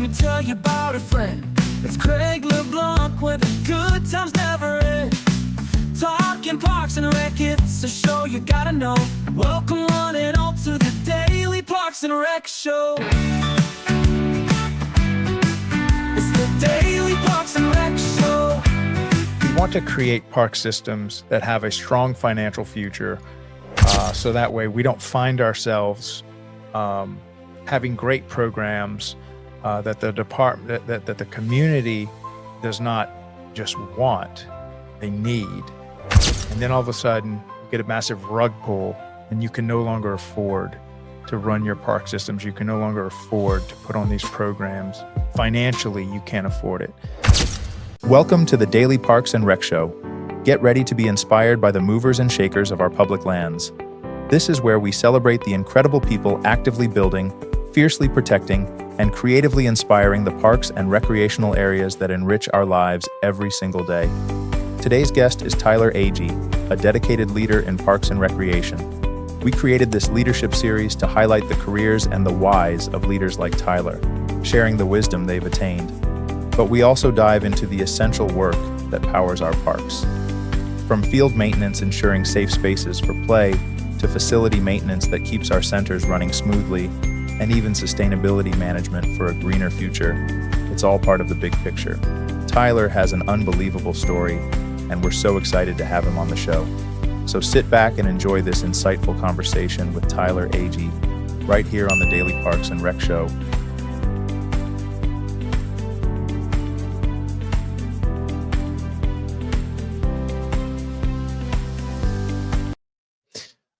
me tell you about a friend. It's Craig LeBlanc where the good times never end. Talking Parks and Rec, it's a show you gotta know. Welcome one and all to the Daily Parks and Rec Show. It's the Daily Parks and Rec Show. We want to create park systems that have a strong financial future, so that way we don't find ourselves having great programs that the department, that the community does not just want, they need. And then all of a sudden you get a massive rug pull and you can no longer afford to run your park systems. You can no longer afford to put on these programs. Financially, you can't afford it. Welcome to the Daily Parks and Rec Show. Get ready to be inspired by the movers and shakers of our public lands. This is where we celebrate the incredible people actively building, fiercely protecting, and creatively inspiring the parks and recreational areas that enrich our lives every single day. Today's guest is Tyler Agee, a dedicated leader in parks and recreation. We created this leadership series to highlight the careers and the whys of leaders like Tyler, sharing the wisdom they've attained. But we also dive into the essential work that powers our parks. From field maintenance ensuring safe spaces for play, to facility maintenance that keeps our centers running smoothly, and even sustainability management for a greener future, it's all part of the big picture. Tyler has an unbelievable story, and we're so excited to have him on the show. So sit back and enjoy this insightful conversation with Tyler Agee, right here on the Daily Parks and Rec Show.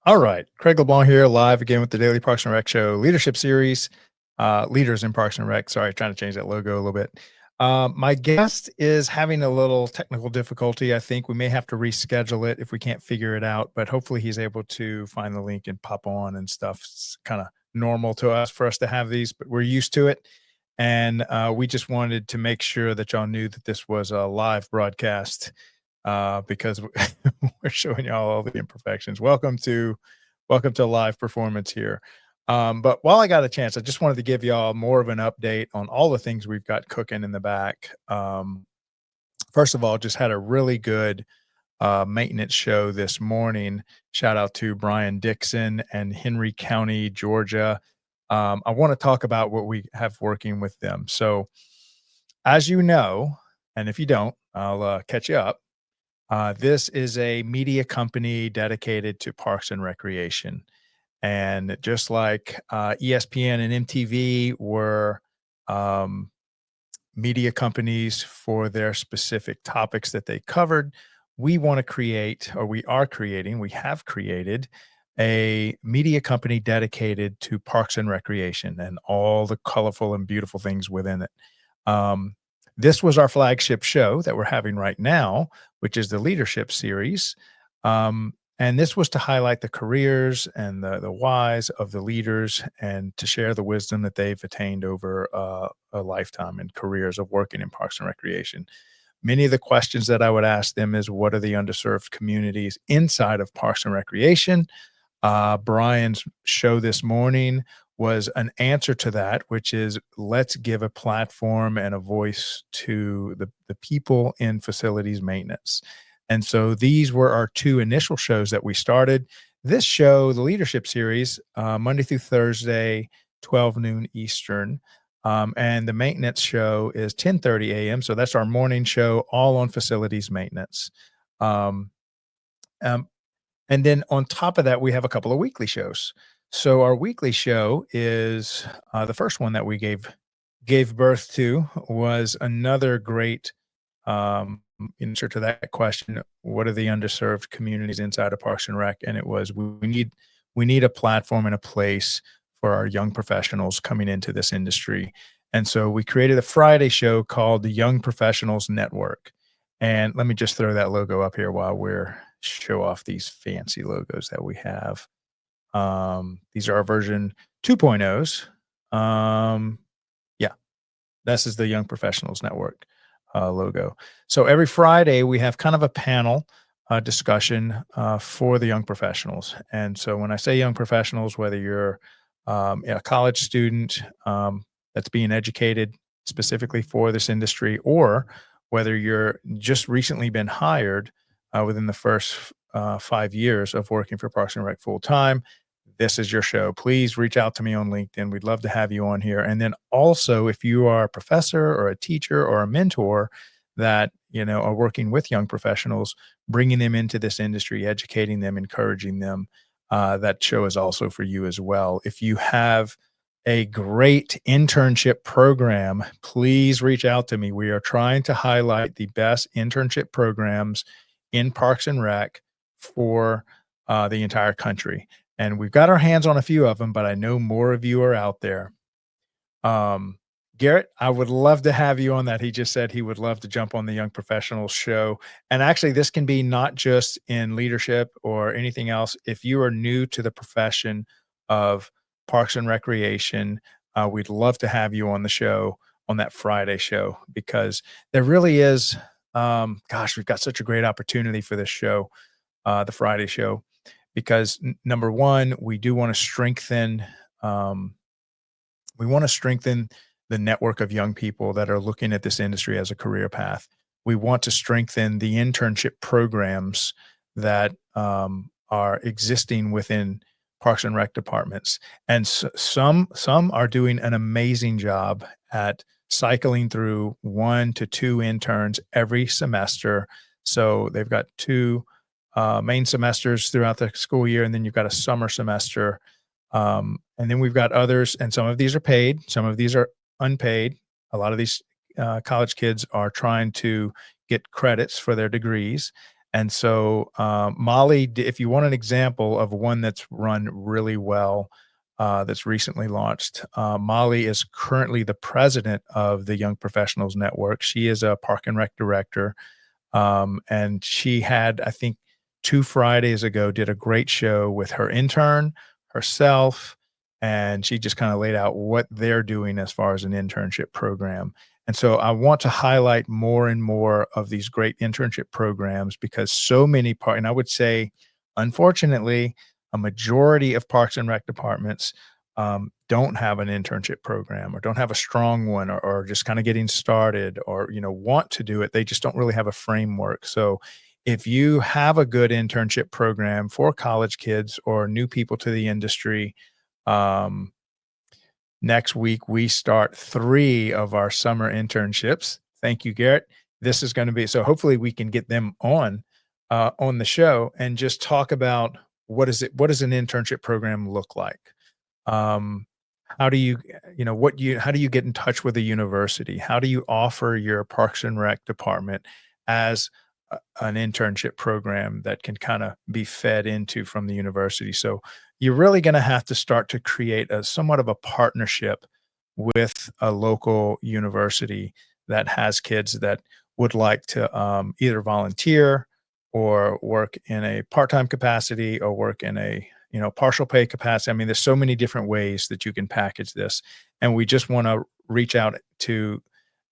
All right, Craig LeBlanc here, live again with the Daily Parks and Rec Show Leadership Series, Leaders in Parks and Rec. Sorry, trying to change that logo a little bit. My guest is having a little technical difficulty. I think we may have to reschedule it if we can't figure it out, but hopefully he's able to find the link and pop on and stuff. It's kind of normal to us for us to have these, but we're used to it. And we just wanted to make sure that y'all knew that this was a live broadcast, because we're showing y'all all the imperfections. Welcome to live performance here. But while I got a chance, I just wanted to give y'all more of an update on all the things we've got cooking in the back. First of all, just had a really good maintenance show this morning. Shout out to Brian Dixon and Henry County, Georgia. I want to talk about what we have working with them. So as you know, and if you don't, I'll catch you up. This is a media company dedicated to parks and recreation. And just like ESPN and MTV were media companies for their specific topics that they covered, we want to create, or we have created a media company dedicated to parks and recreation and all the colorful and beautiful things within it. This was our flagship show that we're having right now, which is the Leadership Series. And this was to highlight the careers and the whys of the leaders and to share the wisdom that they've attained over a lifetime and careers of working in parks and recreation. Many of the questions that I would ask them is, what are the underserved communities inside of parks and recreation? Brian's show this morning was an answer to that, which is, let's give a platform and a voice to the people in facilities maintenance. And so these were our two initial shows that we started. This show, the Leadership Series, Monday through Thursday, 12 noon Eastern. And the maintenance show is 10:30 a.m. So that's our morning show, all on facilities maintenance. And then on top of that, we have a couple of weekly shows. So our weekly show is the first one that we gave birth to was another great answer to that question. What are the underserved communities inside of Parks and Rec? And it was, we need a platform and a place for our young professionals coming into this industry. And so we created a Friday show called the Young Professionals Network. And let me just throw that logo up here while we're show off these fancy logos that we have. These are our version 2.0s. Yeah, this is the Young Professionals Network logo. So every Friday we have kind of a panel discussion for the young professionals. And so when I say young professionals, whether you're a college student that's being educated specifically for this industry, or whether you're just recently been hired within the first 5 years of working for Parks and Rec full time, this is your show. Please reach out to me on LinkedIn. We'd love to have you on here. And then also, if you are a professor or a teacher or a mentor that are working with young professionals, bringing them into this industry, educating them, encouraging them, that show is also for you as well. If you have a great internship program, please reach out to me. We are trying to highlight the best internship programs in Parks and Rec for the entire country. And we've got our hands on a few of them, but I know more of you are out there. Garrett, I would love to have you on that. He just said he would love to jump on the Young Professionals show. And actually, this can be not just in leadership or anything else. If you are new to the profession of Parks and Recreation, we'd love to have you on the show, on that Friday show, because there really is, we've got such a great opportunity for this show, the Friday show, because number one, we do want to strengthen, the network of young people that are looking at this industry as a career path. We want to strengthen the internship programs that are existing within Parks and Rec departments. And some are doing an amazing job at cycling through 1 to 2 interns every semester. So they've got 2 main semesters throughout the school year, and then you've got a summer semester. And then we've got others, and some of these are paid, some of these are unpaid. A lot of these college kids are trying to get credits for their degrees. And so, Molly, if you want an example of one that's run really well, that's recently launched, Molly is currently the president of the Young Professionals Network. She is a Park and Rec director. And she had, I think, 2 Fridays ago, did a great show with her intern, herself, and she just kind of laid out what they're doing as far as an internship program. And so I want to highlight more and more of these great internship programs, because so many and I would say, unfortunately, a majority of Parks and Rec departments don't have an internship program, or don't have a strong one, or just kind of getting started, or, want to do it. They just don't really have a framework. So if you have a good internship program for college kids or new people to the industry, next week we start 3 of our summer internships. Thank you, Garrett. This is going to be, so hopefully we can get them on the show and just talk about what does an internship program look like? How do you, how do you get in touch with a university? How do you offer your Parks and Rec department as an internship program that can kind of be fed into from the university? So you're really going to have to start to create a somewhat of a partnership with a local university that has kids that would like to either volunteer or work in a part-time capacity, or work in a partial pay capacity. I mean, there's so many different ways that you can package this, and we just want to reach out to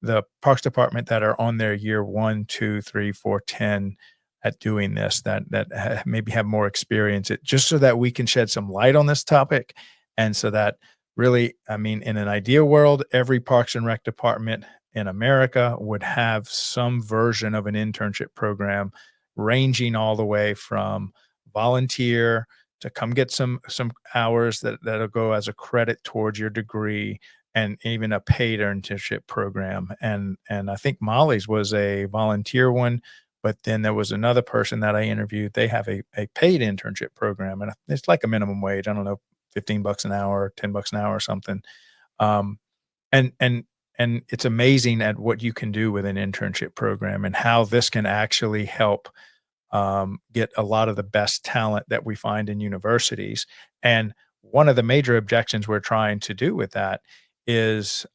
the Parks Department that are on their year 1, 2, 3, 4, 10 at doing this, that maybe have more experience, just so that we can shed some light on this topic. And so that really, I mean, in an ideal world, every Parks and Rec department in America would have some version of an internship program, ranging all the way from volunteer to come get some hours that'll go as a credit towards your degree, and even a paid internship program. And I think Molly's was a volunteer one, but then there was another person that I interviewed. They have a paid internship program, and it's like a minimum wage. I don't know, $15 an hour, $10 an hour or something. And it's amazing at what you can do with an internship program, and how this can actually help get a lot of the best talent that we find in universities. And one of the major objections we're trying to do with that is,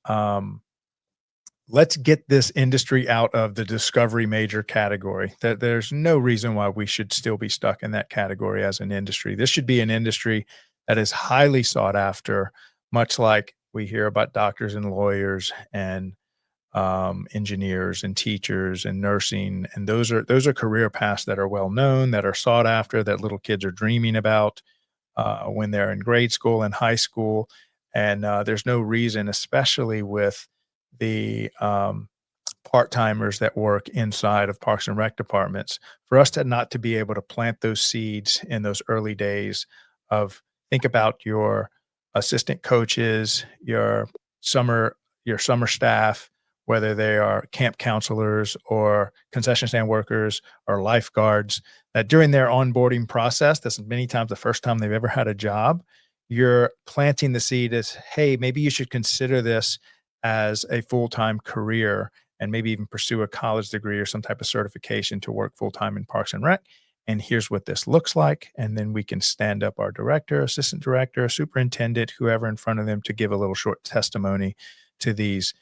let's get this industry out of the discovery major category. There's no reason why we should still be stuck in that category as an industry. This should be an industry that is highly sought after, much like we hear about doctors and lawyers and engineers and teachers and nursing. And those are career paths that are well known, that are sought after, that little kids are dreaming about when they're in grade school and high school. And there's no reason, especially with the part-timers that work inside of Parks and Rec departments, for us to not to be able to plant those seeds in those early days of think about your assistant coaches, summer your summer staff, whether they are camp counselors or concession stand workers or lifeguards, that during their onboarding process, this is many times the first time they've ever had a job, you're planting the seed as, hey, maybe you should consider this as a full-time career and maybe even pursue a college degree or some type of certification to work full-time in Parks and Rec. And here's what this looks like. And then we can stand up our director, assistant director, superintendent, whoever in front of them to give a little short testimony to these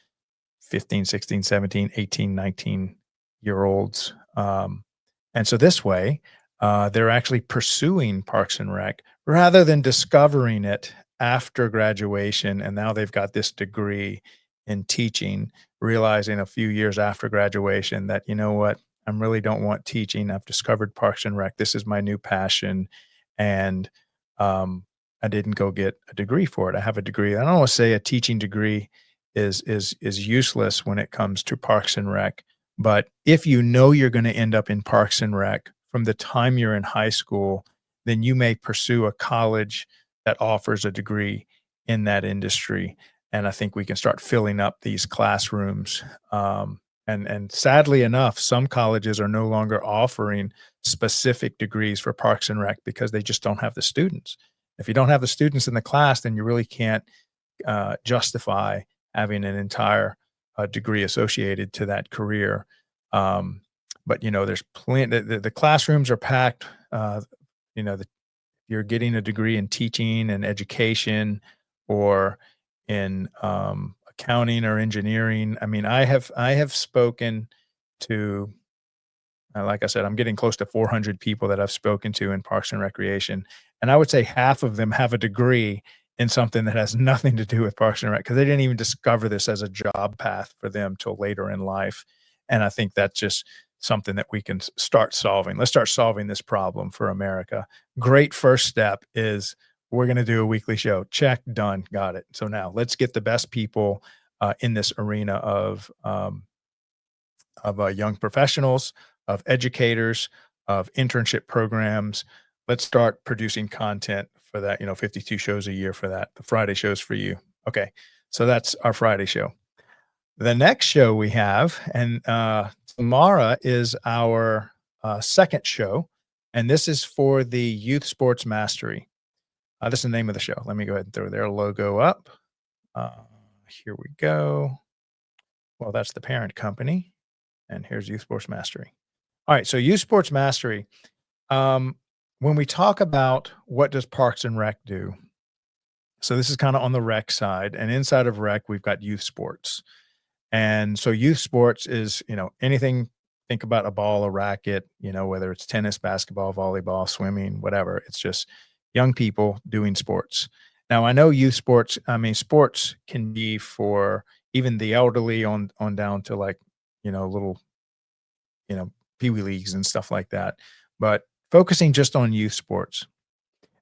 15, 16, 17, 18, 19-year-olds. And so this way, they're actually pursuing Parks and Rec rather than discovering it after graduation. And now they've got this degree in teaching, realizing a few years after graduation that, you know what, I really don't want teaching. I've discovered Parks and Rec. This is my new passion. And I didn't go get a degree for it. I have a degree. I don't want to say a teaching degree is useless when it comes to Parks and Rec. But if you know you're going to end up in Parks and Rec from the time you're in high school, then you may pursue a college that offers a degree in that industry. And I think we can start filling up these classrooms. And sadly enough, some colleges are no longer offering specific degrees for Parks and Rec because they just don't have the students. If you don't have the students in the class, then you really can't justify having an entire degree associated to that career. But, you know, there's plenty, the classrooms are packed. You know, you're getting a degree in teaching and education or in accounting or engineering. I mean, I have spoken to, like I said, I'm getting close to 400 people that I've spoken to in Parks and Recreation, and I would say half of them have a degree in something that has nothing to do with Parks and Rec because they didn't even discover this as a job path for them till later in life. And I think that's just something that we can start solving. Let's start solving this problem for America. Great first step is we're going to do a weekly show. Check, done, got it. So now let's get the best people in this arena of young professionals, of educators, of internship programs. Let's start producing content for that, 52 shows a year for that. The Friday shows for you. Okay. So that's our Friday show. The next show we have, and tomorrow is our second show, and this is for the Youth Sports Mastery. This is the name of the show. Let me go ahead and throw their logo up. Here we go. Well, that's the parent company, and here's Youth Sports Mastery. All right, so Youth Sports Mastery. When we talk about what does Parks and Rec do, so this is kind of on the rec side, and inside of rec, we've got youth sports. And so youth sports is, anything, think about a ball, a racket, whether it's tennis, basketball, volleyball, swimming, whatever. It's just young people doing sports. Now, I know youth sports, sports can be for even the elderly on down to like, little, peewee leagues and stuff like that. But focusing just on youth sports,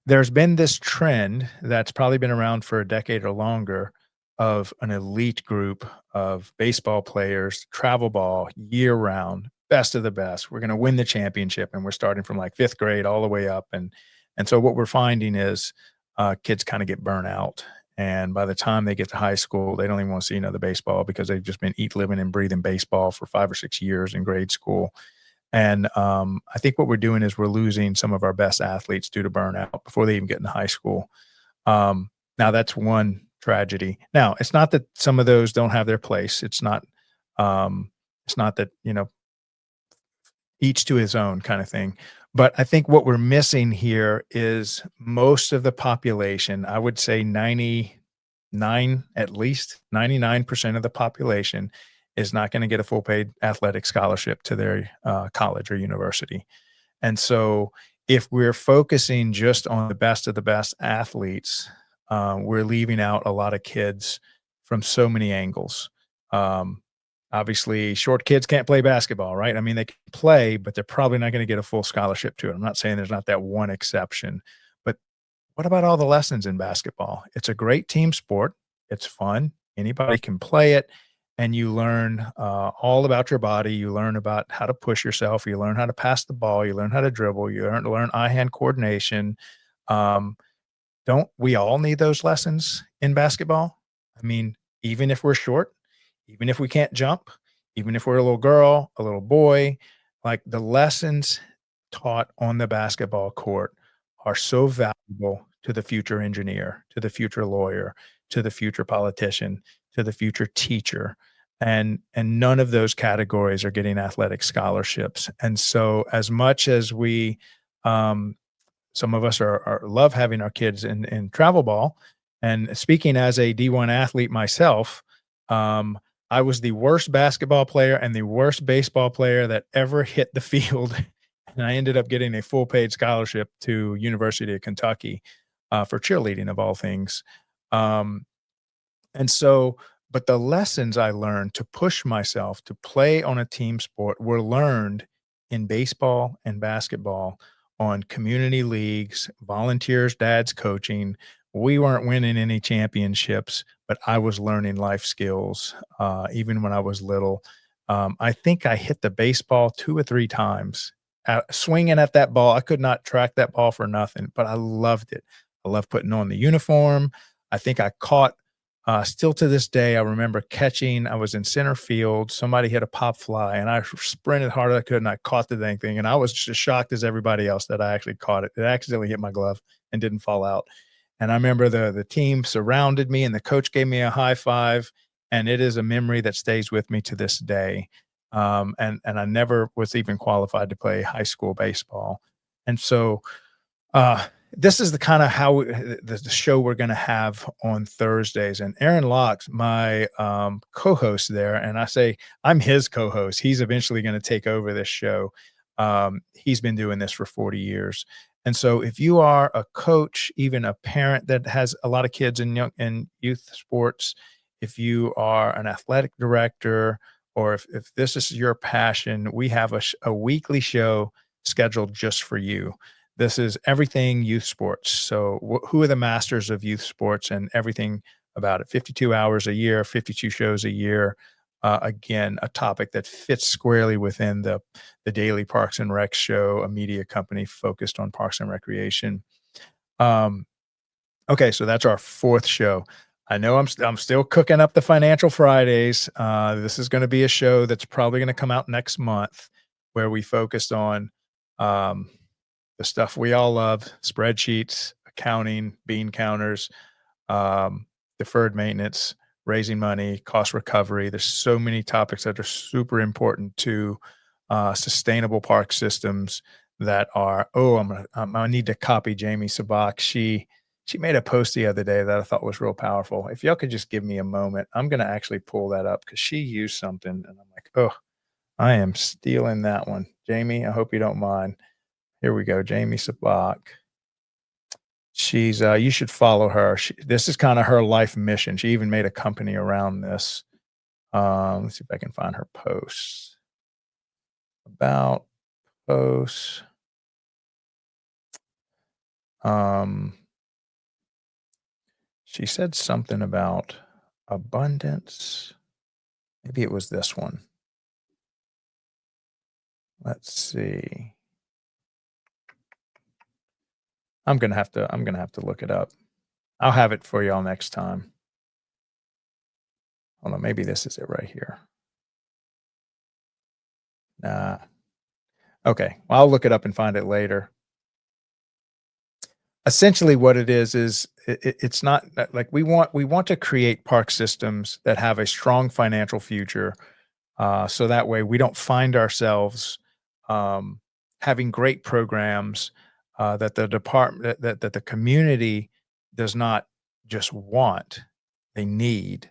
there's been this trend that's probably been around for a decade or longer of an elite group of baseball players, travel ball, year round, best of the best. We're going to win the championship, and we're starting from like 5th grade all the way up. And so what we're finding is kids kind of get burnt out. And by the time they get to high school, they don't even want to see another baseball because they've just been living and breathing baseball for 5 or 6 years in grade school. And I think what we're doing is we're losing some of our best athletes due to burnout before they even get into high school. Now that's one tragedy. Now, it's not that some of those don't have their place. It's not that, each to his own kind of thing. But I think what we're missing here is most of the population, I would say 99% of the population is not going to get a full paid athletic scholarship to their college or university. And so if we're focusing just on the best of the best athletes, we're leaving out a lot of kids from so many angles. Obviously, short kids can't play basketball, right? I mean, they can play, but they're probably not going to get a full scholarship to it. I'm not saying there's not that one exception, but what about all the lessons in basketball? It's a great team sport. It's fun. Anybody can play it. and you learn all about your body. You learn about how to push yourself. You learn how to pass the ball. You learn how to dribble. You learn eye-hand coordination. Um, don't we all need those lessons in basketball? I mean, even if we're short, even if we can't jump, even if we're a little girl, a little boy, like the lessons taught on the basketball court are so valuable to the future engineer, to the future lawyer, to the future politician, to the future teacher. And none of those categories are getting athletic scholarships. And so as much as we um, some of us are love having our kids in travel ball. And speaking as a D1 athlete myself, um, I was the worst basketball player and the worst baseball player that ever hit the field. And I ended up getting a full paid scholarship to University of Kentucky for cheerleading of all things. Um, and so, but the lessons I learned to push myself to play on a team sport were learned in baseball and basketball on community leagues, volunteers, dads coaching. We weren't winning any championships, but I was learning life skills even when I was little. I think I hit the baseball 2 or 3 times, swinging at that ball. I could not track that ball for nothing, but I loved it. I loved putting on the uniform. I think I caught still to this day, I remember catching, I was in center field, somebody hit a pop fly, and I sprinted hard as I could, and I caught the dang thing, and I was just shocked as everybody else that I actually caught it. It accidentally hit my glove and didn't fall out. And I remember the team surrounded me, and the coach gave me a high five, and it is a memory that stays with me to this day. And I never was even qualified to play high school baseball. And so this is the kind of how the show we're going to have on Thursdays. And Aaron Locks, my co-host there, and I say I'm his co-host. He's eventually going to take over this show. He's been doing this for 40 years. And so if you are a coach, even a parent that has a lot of kids in young and youth sports, if you are an athletic director, or if this is your passion, we have a weekly show scheduled just for you. This is everything youth sports. So who are the masters of youth sports and everything about it? 52 hours a year, 52 shows a year. Again, a topic that fits squarely within the Daily Parks and Rec show, a media company focused on parks and recreation. Okay, so that's our 4th show. I know I'm still cooking up the Financial Fridays. This is going to be a show that's probably going to come out next month, where we focused on the stuff we all love: spreadsheets, accounting, bean counters, deferred maintenance, raising money, cost recovery. There's so many topics that are super important to sustainable park systems that are, I need to copy Jamie Sabak. She made a post the other day that I thought was real powerful. If y'all could just give me a moment, I'm going to actually pull that up because she used something and I'm like, oh, I am stealing that one. Jamie, I hope you don't mind. Here we go, Jamie Sabak. She's you should follow her. This is kind of her life mission. She even made a company around this. Let's see if I can find her posts. About posts. She said something about abundance. Maybe it was this one. Let's see. I'm gonna have to look it up. I'll have it for y'all next time. Hold on, maybe this is it right here. Nah. Okay, well, I'll look it up and find it later. Essentially, what it is it's not like we want to create park systems that have a strong financial future, so that way we don't find ourselves having great programs that the department that the community does not just want, they need.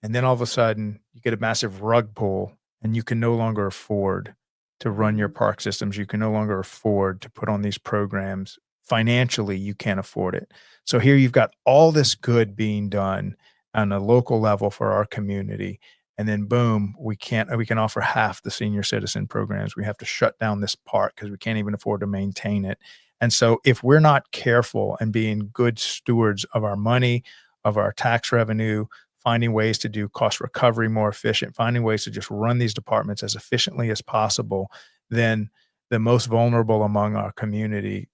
And then all of a sudden, you get a massive rug pull, and you can no longer afford to run your park systems. You can no longer afford to put on these programs. Financially, you can't afford it. So here you've got all this good being done on a local level for our community. And then boom, we can offer half the senior citizen programs. We have to shut down this park because we can't even afford to maintain it. And so if we're not careful and being good stewards of our money, of our tax revenue, finding ways to do cost recovery more efficient, finding ways to just run these departments as efficiently as possible, then the most vulnerable among our community,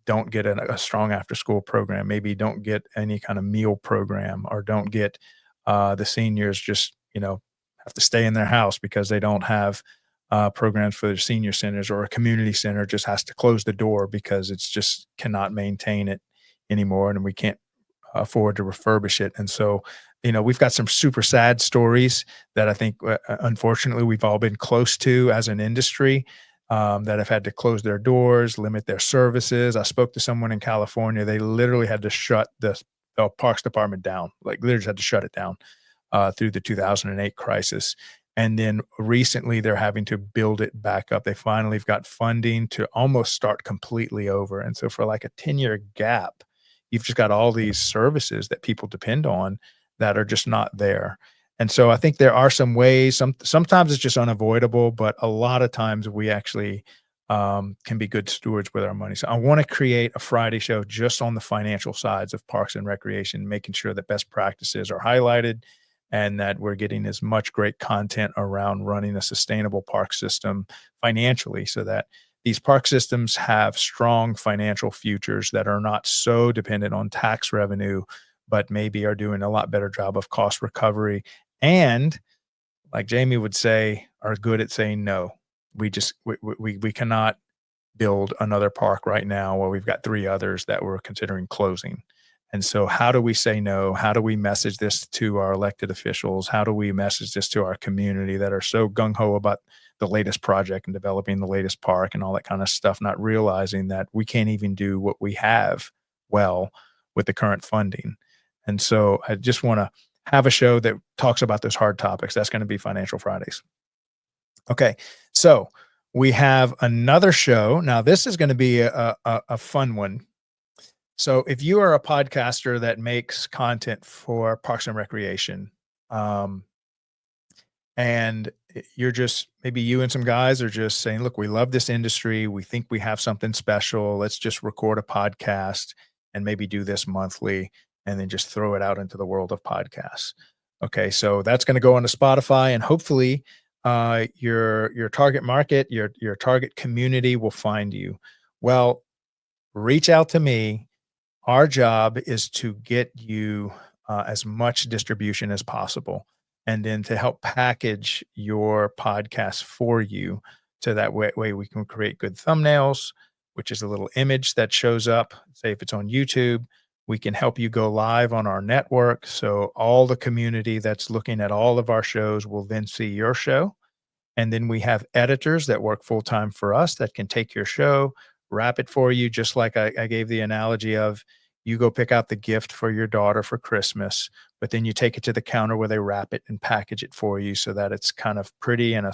don't get a strong after school program, maybe don't get any kind of meal program, or don't get the seniors just, have to stay in their house because they don't have programs for their senior centers, or a community center just has to close the door because it's just cannot maintain it anymore and we can't afford to refurbish it. And so, we've got some super sad stories that I think, unfortunately, we've all been close to as an industry, that have had to close their doors, limit their services. I spoke to someone in California. They literally had to shut the parks department down, like literally just had to shut it down through the 2008 crisis. And then recently they're having to build it back up. They finally have got funding to almost start completely over. And so for like a 10-year gap, you've just got all these services that people depend on that are just not there. And so I think there are some ways, sometimes it's just unavoidable, but a lot of times we actually can be good stewards with our money. So I want to create a Friday show just on the financial sides of parks and recreation, making sure that best practices are highlighted and that we're getting as much great content around running a sustainable park system financially, so that these park systems have strong financial futures that are not so dependent on tax revenue, but maybe are doing a lot better job of cost recovery. And like Jamie would say, are good at saying no. We cannot build another park right now while we've got 3 others that we're considering closing. And so how do we say no? How do we message this to our elected officials? How do we message this to our community that are so gung-ho about the latest project and developing the latest park and all that kind of stuff, not realizing that we can't even do what we have well with the current funding? And so I just want to have a show that talks about those hard topics. That's going to be Financial Fridays. Okay, so we have another show. Now, this is going to be a fun one. So if you are a podcaster that makes content for Parks and Recreation, and you're just, maybe you and some guys are just saying, look, we love this industry. We think we have something special. Let's just record a podcast and maybe do this monthly and then just throw it out into the world of podcasts. Okay, so that's going to go onto Spotify, and hopefully your target market, your target community will find you. Well, reach out to me. Our job is to get you as much distribution as possible, and then to help package your podcast for you, so that way we can create good thumbnails, which is a little image that shows up. Say if it's on YouTube, we can help you go live on our network. So all the community that's looking at all of our shows will then see your show. And then we have editors that work full-time for us that can take your show, wrap it for you, just like I gave the analogy of, you go pick out the gift for your daughter for Christmas, but then you take it to the counter where they wrap it and package it for you so that it's kind of pretty and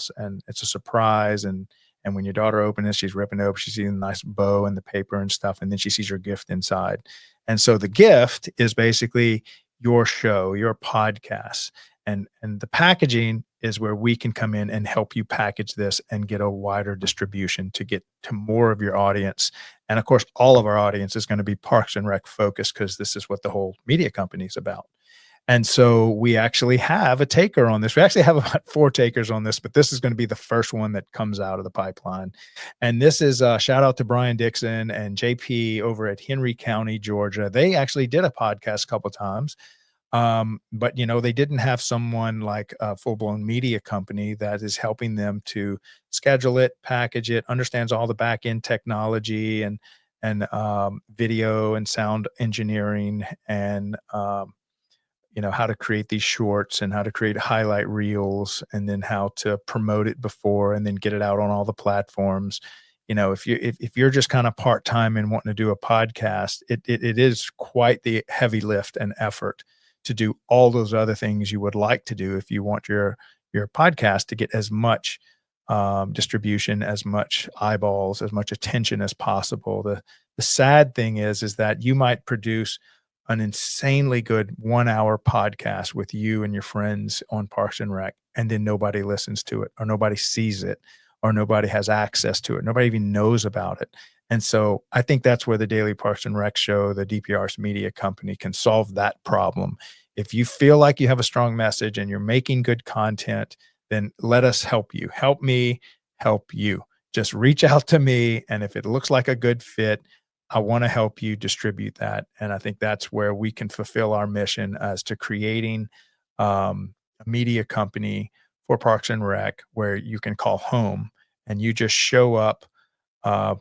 it's a surprise. And when your daughter opens it, she's ripping it open, she's seeing a nice bow and the paper and stuff, and then she sees your gift inside. And so the gift is basically your show, your podcast. And the packaging is where we can come in and help you package this and get a wider distribution to get to more of your audience. And of course, all of our audience is going to be Parks and Rec focused, because this is what the whole media company is about. And so we actually have a taker on this. We actually have about 4 takers on this, but this is going to be the first one that comes out of the pipeline. And this is a shout out to Brian Dixon and JP over at Henry County, Georgia. They actually did a podcast a couple of times. But they didn't have someone like a full-blown media company that is helping them to schedule it, package it, understands all the back-end technology and video and sound engineering, and how to create these shorts and how to create highlight reels, and then how to promote it before and then get it out on all the platforms. If you're just kind of part-time and wanting to do a podcast, it is quite the heavy lift and effort to do all those other things you would like to do if you want your podcast to get as much distribution, as much eyeballs, as much attention as possible. The sad thing is that you might produce an insanely good 1-hour podcast with you and your friends on Parks and Rec, and then nobody listens to it, or nobody sees it, or nobody has access to it. Nobody even knows about it. And so I think that's where the Daily Parks and Rec show, the DPR's media company, can solve that problem, If you feel like you have a strong message and you're making good content, then let us help you. Help me help you. Just reach out to me. And if it looks like a good fit, I want to help you distribute that. And I think that's where we can fulfill our mission as to creating a media company for Parks and Rec where you can call home and you just show up, uh,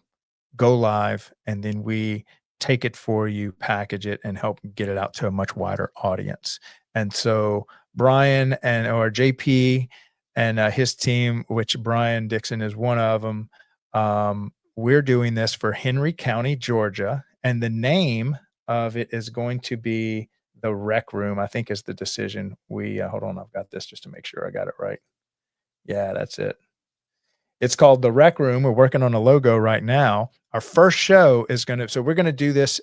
go live, and then we take it for you, package it, and help get it out to a much wider audience. And so Brian and or JP and his team, which Brian Dixon is one of them, we're doing this for Henry County, Georgia, and the name of it is going to be the Rec Room. I think is the decision. We hold on, I've got this just to make sure I got it right. Yeah, that's it. It's called the Rec Room. We're working on a logo right now. Our first show is we're going to do this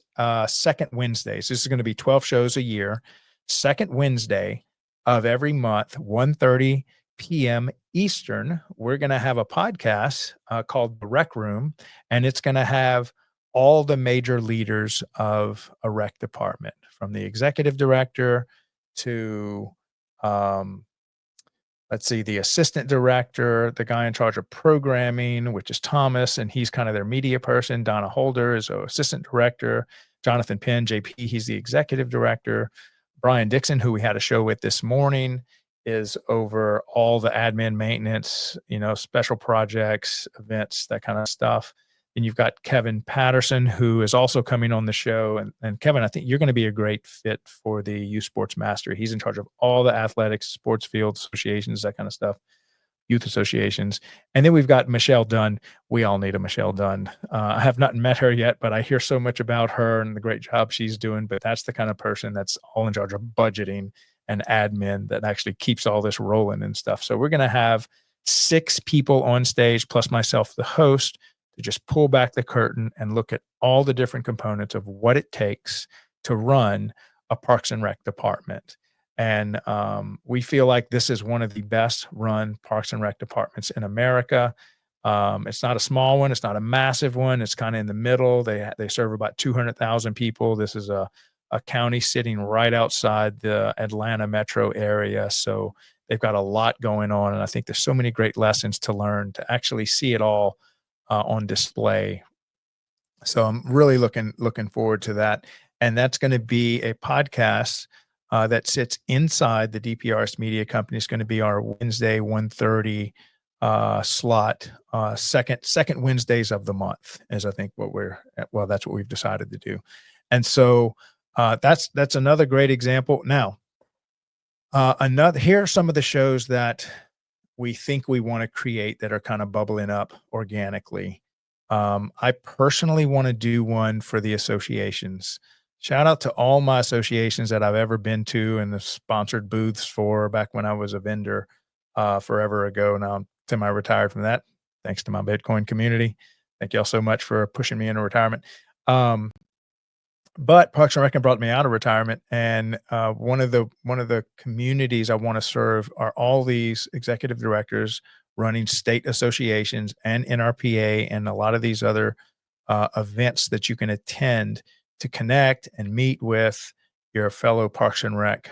second Wednesdays. This is going to be 12 shows a year. Second Wednesday of every month, 1:30 p.m. Eastern, we're going to have a podcast called The Rec Room, and it's going to have all the major leaders of a rec department, from the executive director to the assistant director, the guy in charge of programming, which is Thomas, and he's kind of their media person. Donna Holder is our assistant director. Jonathan Penn, JP, he's the executive director. Brian Dixon, who we had a show with this morning, is over all the admin, maintenance, special projects, events, that kind of stuff. And you've got Kevin Patterson, who is also coming on the show. And Kevin, I think you're going to be a great fit for the Youth Sports Master. He's in charge of all the athletics, sports field associations, that kind of stuff, youth associations. And then we've got Michelle Dunn. We all need a Michelle Dunn. I have not met her yet, but I hear so much about her and the great job she's doing. But that's the kind of person that's all in charge of budgeting and admin that actually keeps all this rolling and stuff. So we're going to have 6 people on stage, plus myself, the host, to just pull back the curtain and look at all the different components of what it takes to run a Parks and Rec department. And we feel like this is one of the best run Parks and Rec departments in America. It's not a small one. It's not a massive one. It's kind of in the middle. They serve about 200,000 people. This is a county sitting right outside the Atlanta metro area. So they've got a lot going on. And I think there's so many great lessons to learn to actually see it all on display. So I'm really looking forward to that. And that's going to be a podcast that sits inside the DPRS Media Company. It's going to be our Wednesday 1:30 slot, second Wednesdays of the month, is I think that's what we've decided to do. And so that's another great example. Now, here are some of the shows that we think we want to create that are kind of bubbling up organically. I personally want to do one for the associations. Shout out to all my associations that I've ever been to and the sponsored booths for back when I was a vendor forever ago. Now I'm semi-retired from that, thanks to my Bitcoin community. Thank y'all so much for pushing me into retirement. But Parks and Rec brought me out of retirement, and one of the communities I want to serve are all these executive directors running state associations and NRPA and a lot of these other events that you can attend to connect and meet with your fellow Parks and Rec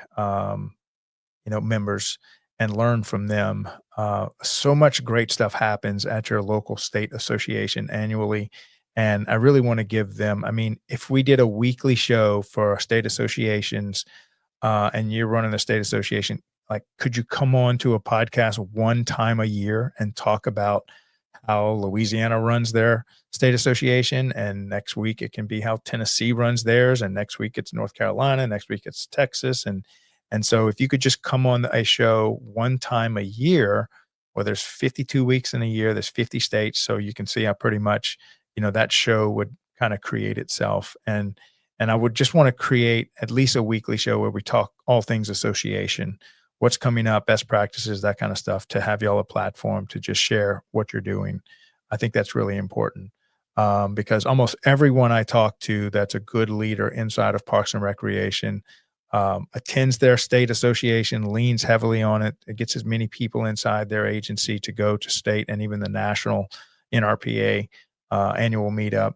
members and learn from them. So much great stuff happens at your local state association annually. And I really want to give them, if we did a weekly show for our state associations and you're running a state association, like, could you come on to a podcast one time a year and talk about how Louisiana runs their state association? And next week it can be how Tennessee runs theirs. And next week it's North Carolina. Next week it's Texas. And so if you could just come on a show one time a year, well, there's 52 weeks in a year, there's 50 states. So you can see how pretty much that show would kind of create itself. And I would just want to create at least a weekly show where we talk all things association, what's coming up, best practices, that kind of stuff, to have y'all a platform to just share what you're doing. I think that's really important because almost everyone I talk to that's a good leader inside of Parks and Recreation attends their state association, leans heavily on it. It gets as many people inside their agency to go to state and even the national NRPA annual meetup.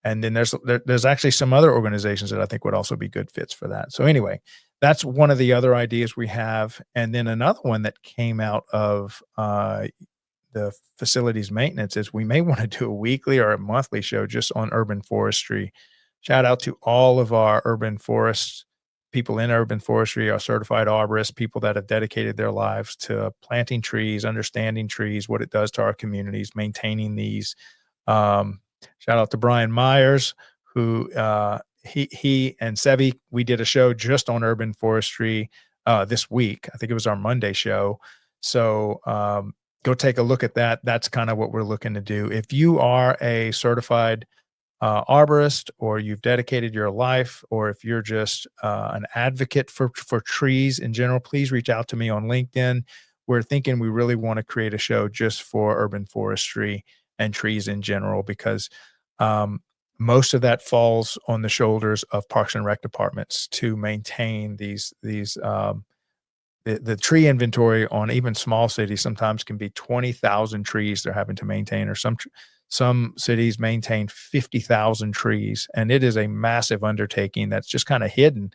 And then there's actually some other organizations that I think would also be good fits for that. So anyway, that's one of the other ideas we have. And then another one that came out of the facilities maintenance is we may want to do a weekly or a monthly show just on urban forestry. Shout out to all of our urban forest people in urban forestry, our certified arborists, people that have dedicated their lives to planting trees, understanding trees, what it does to our communities, maintaining these. Um, Shout out to Brian Myers, who he and Sevi, we did a show just on urban forestry this week. I think it was our Monday show. So go take a look at that. That's kind of what we're looking to do. If you are a certified arborist, or you've dedicated your life, or if you're just an advocate for trees in general, please reach out to me on LinkedIn. We're thinking we really want to create a show just for urban forestry and trees in general, because um, most of that falls on the shoulders of Parks and Rec departments to maintain these the tree inventory on even small cities sometimes can be 20,000 trees they're having to maintain, or some cities maintain 50,000 trees, and it is a massive undertaking that's just kind of hidden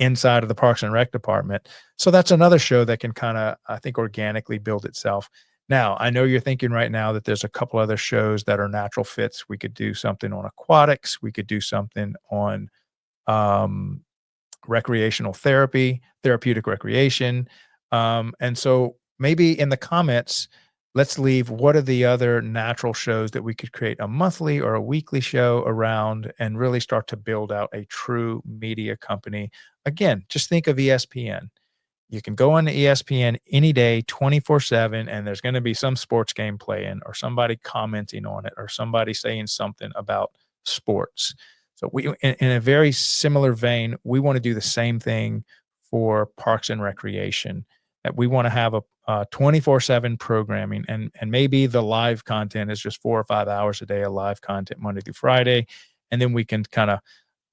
inside of the Parks and Rec department. So that's another show that can kind of, I think, organically build itself. Now, I know you're thinking right now that there's a couple other shows that are natural fits. We could do something on aquatics. We could do something on um, recreational therapy, therapeutic recreation. And so maybe in the comments, let's leave what are the other natural shows that we could create a monthly or a weekly show around and really start to build out a true media company. Again, just think of ESPN. You can go on to ESPN any day, 24/7, and there's going to be some sports game playing, or somebody commenting on it, or somebody saying something about sports. So we, in a very similar vein, we want to do the same thing for Parks and Recreation. That we want to have a 24/7 programming, and maybe the live content is just 4 or 5 hours a day of live content Monday through Friday, and then we can kind of,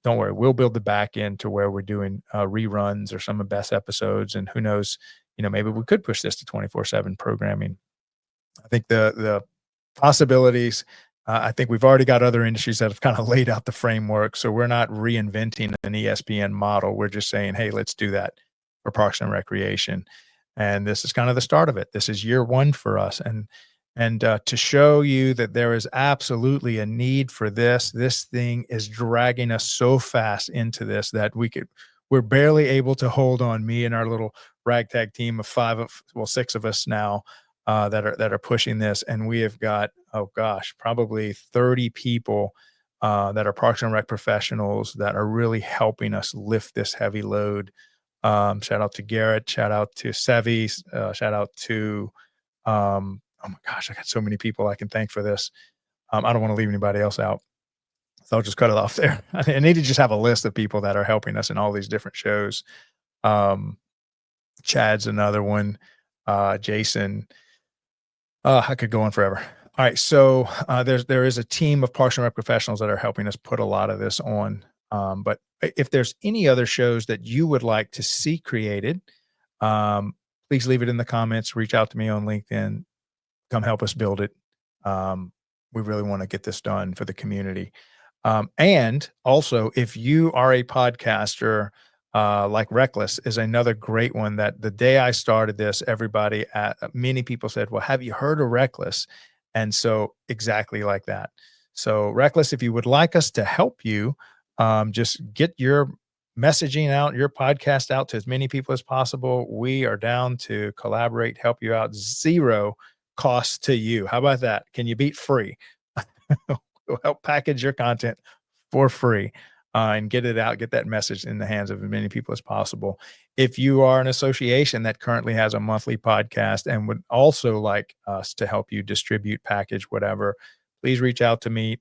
don't worry, we'll build the back end to where we're doing reruns or some of the best episodes. And who knows, maybe we could push this to 24/7 programming. I think the possibilities, I think we've already got other industries that have kind of laid out the framework. So we're not reinventing an ESPN model. We're just saying, hey, let's do that for Parks and Recreation. And this is kind of the start of it. This is year one for us. And to show you that there is absolutely a need for this. This thing is dragging us so fast into this that we're barely able to hold on. Me and our little ragtag team of six of us now that are pushing this, and we have got, oh gosh, probably 30 people that are Parks and Rec professionals that are really helping us lift this heavy load. Shout out to Garrett, shout out to Sevi, shout out to oh my gosh, I got so many people I can thank for this. I don't want to leave anybody else out, so I'll just cut it off there. I need to just have a list of people that are helping us in all these different shows. Chad's another one. Jason. I could go on forever. All right, so there is a team of Parks and Rec professionals that are helping us put a lot of this on. But if there's any other shows that you would like to see created, please leave it in the comments. Reach out to me on LinkedIn. Come help us build it. We really want to get this done for the community. And also, if you are a podcaster, like Reckless is another great one that the day I started this, many people said, well, have you heard of Reckless? And so exactly like that. So Reckless, if you would like us to help you, just get your messaging out, your podcast out to as many people as possible. We are down to collaborate, help you out. Zero cost to you. How about that? Can you beat free? We'll help package your content for free and get it out, get that message in the hands of as many people as possible. If you are an association that currently has a monthly podcast and would also like us to help you distribute, package, whatever, please reach out to me.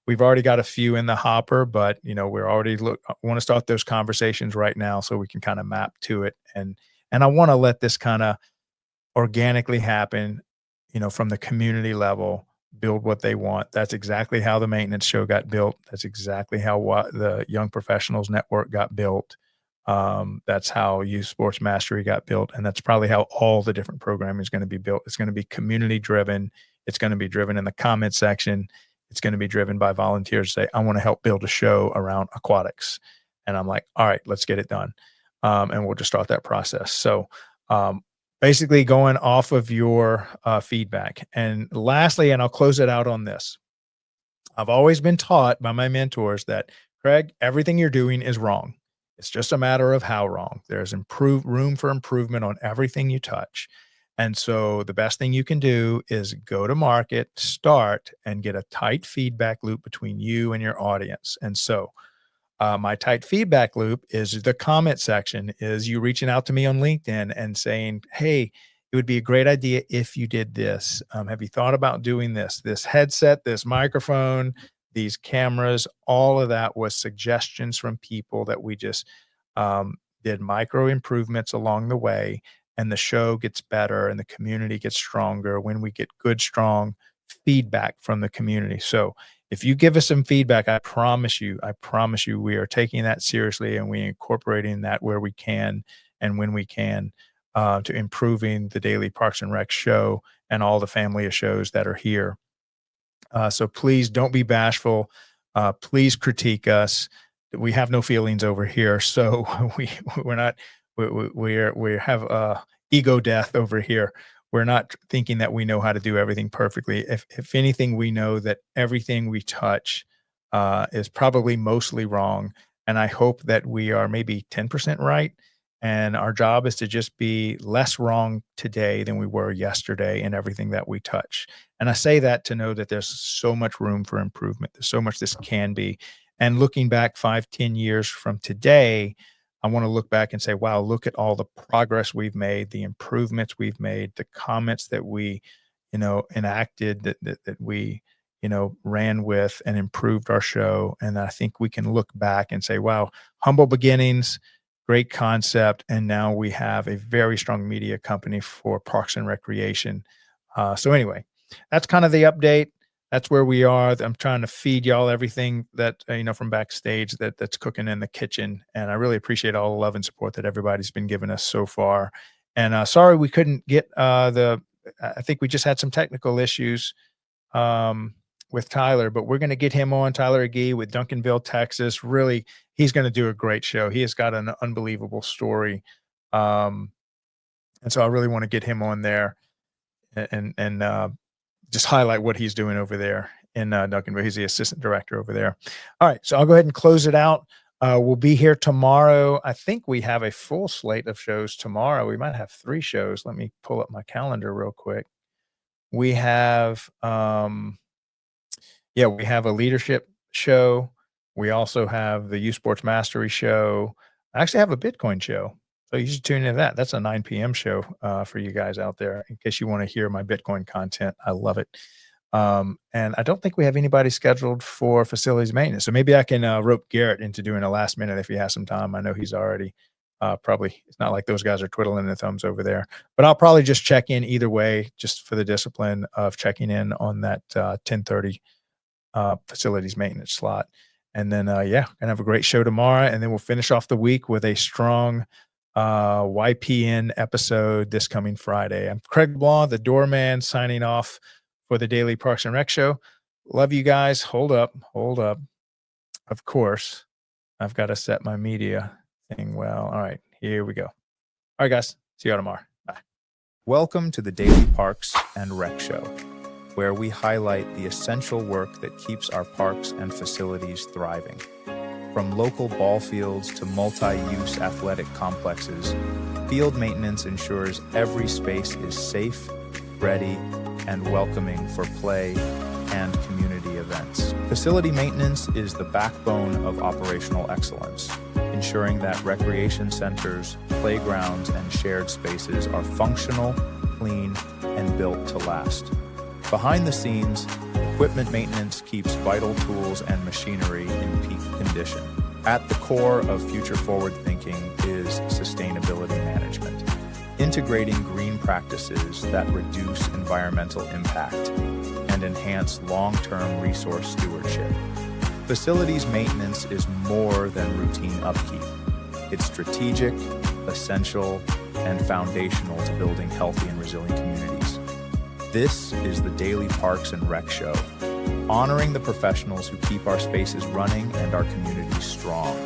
We've already got a few in the hopper, but we're already want to start those conversations right now so we can kind of map to it. And I want to let this kind of organically happen, from the community level, build what they want. That's exactly how the maintenance show got built. That's exactly how the Young Professionals Network got built. That's how Youth Sports Mastery got built. And that's probably how all the different programming is going to be built. It's going to be community driven. It's going to be driven in the comment section. It's going to be driven by volunteers say, I want to help build a show around aquatics. And I'm like, all right, let's get it done. and we'll just start that process. So basically going off of your feedback. And lastly, and I'll close it out on this. I've always been taught by my mentors that, Craig, everything you're doing is wrong. It's just a matter of how wrong. There's room for improvement on everything you touch. And so the best thing you can do is go to market, start, and get a tight feedback loop between you and your audience. And so my tight feedback loop is the comment section, is you reaching out to me on LinkedIn and saying, hey, it would be a great idea if you did this. Have you thought about doing this? This headset, this microphone, these cameras, all of that was suggestions from people that we just did micro improvements along the way. And the show gets better and the community gets stronger when we get good, strong feedback from the community. So if you give us some feedback, I promise you, we are taking that seriously and we're incorporating that where we can and when we can to improving the Daily Parks and Rec show and all the family of shows that are here. So please don't be bashful. Please critique us. We have no feelings over here. So we're not, we have ego death over here. We're not thinking that we know how to do everything perfectly. If anything, we know that everything we touch is probably mostly wrong. And I hope that we are maybe 10% right. And our job is to just be less wrong today than we were yesterday in everything that we touch. And I say that to know that there's so much room for improvement. There's so much this can be. And looking back 5-10 years from today, I want to look back and say, wow, look at all the progress we've made, the improvements we've made, the comments that we, enacted, that we, ran with and improved our show. And I think we can look back and say, wow, humble beginnings, great concept. And now we have a very strong media company for Parks and Recreation. So anyway, that's kind of the update. That's where we are. I'm trying to feed y'all everything that, from backstage that's cooking in the kitchen. And I really appreciate all the love and support that everybody's been giving us so far. And sorry, we couldn't get I think we just had some technical issues with Tyler, but we're going to get him on, Tyler Agee with Duncanville, Texas. Really, he's going to do a great show. He has got an unbelievable story. And so I really want to get him on there and just highlight what he's doing over there in Duncanville. He's the assistant director over there. All right, so I'll go ahead and close it out. We'll be here tomorrow. I think we have a full slate of shows tomorrow. We might have 3 shows. Let me pull up my calendar real quick. We have, we have a leadership show. We also have the Youth Sports Mastery show. I actually have a Bitcoin show. So you should tune into that. That's a 9 p.m. show for you guys out there in case you want to hear my Bitcoin content. I love it. And I don't think we have anybody scheduled for facilities maintenance. So maybe I can rope Garrett into doing a last minute if he has some time. I know he's already probably, it's not like those guys are twiddling their thumbs over there. But I'll probably just check in either way, just for the discipline of checking in on that 10:30 facilities maintenance slot. And then, gonna have a great show tomorrow. And then we'll finish off the week with a strong YPN episode this coming Friday. I'm Craig LeBlanc, the doorman, signing off for the Daily Parks and Rec show. Love you guys. Hold up. Of course, I've got to set my media thing well. All right, here we go. All right, guys. See you all tomorrow. Bye. Welcome to the Daily Parks and Rec show, where we highlight the essential work that keeps our parks and facilities thriving. From local ball fields to multi-use athletic complexes, field maintenance ensures every space is safe, ready, and welcoming for play and community events. Facility maintenance is the backbone of operational excellence, ensuring that recreation centers, playgrounds, and shared spaces are functional, clean, and built to last. Behind the scenes, equipment maintenance keeps vital tools and machinery in peak condition. At the core of future forward thinking is sustainability management, integrating green practices that reduce environmental impact and enhance long-term resource stewardship. Facilities maintenance is more than routine upkeep. It's strategic, essential, and foundational to building healthy and resilient communities. This is the Daily Parks and Rec show, honoring the professionals who keep our spaces running and our communities strong.